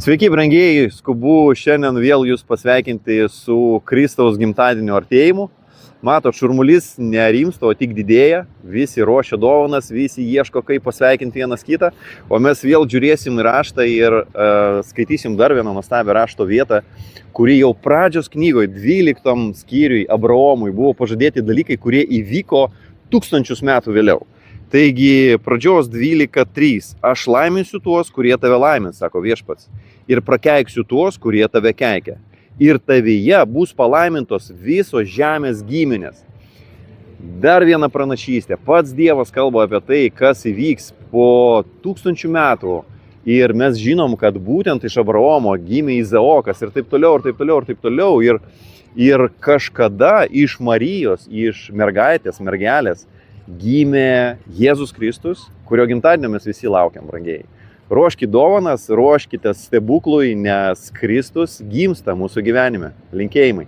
Sveiki, brangieji, skubu šiandien vėl jūs pasveikinti su Kristaus gimtadienio artėjimu. Matot, šurmulys nerimsta, o tik didėja. Visi ruošia dovanas, visi ieško, kaip pasveikinti vienas kitą. O mes vėl žiūrėsim į raštą ir skaitysim dar vieną nuostabią rašto vietą, kuri jau pradžios knygoje 12 skyriui Abraomui buvo pažadėti dalykai, kurie įvyko 1000 metų vėliau. Taigi, pradžios 12.3. Aš laiminsiu tuos, kurie tave laimins, sako viešpats, ir prakeiksiu tuos, kurie tave keikia. Ir tavyje bus palaimintos visos žemės giminės. Dar viena pranašystė. Pats Dievas kalba apie tai, kas įvyks po 1000 metų. Ir mes žinom, kad būtent iš Abraomo gimė Izaokas ir taip toliau, ir taip toliau, ir taip toliau. Ir kažkada iš Marijos, iš mergelės, gimė Jėzus Kristus, kurio gimtadienio mes visi laukiam, brangiai. Ruoškite dovanas, ruoškite stebuklui, nes Kristus gimsta mūsų gyvenime. Linkėjimai.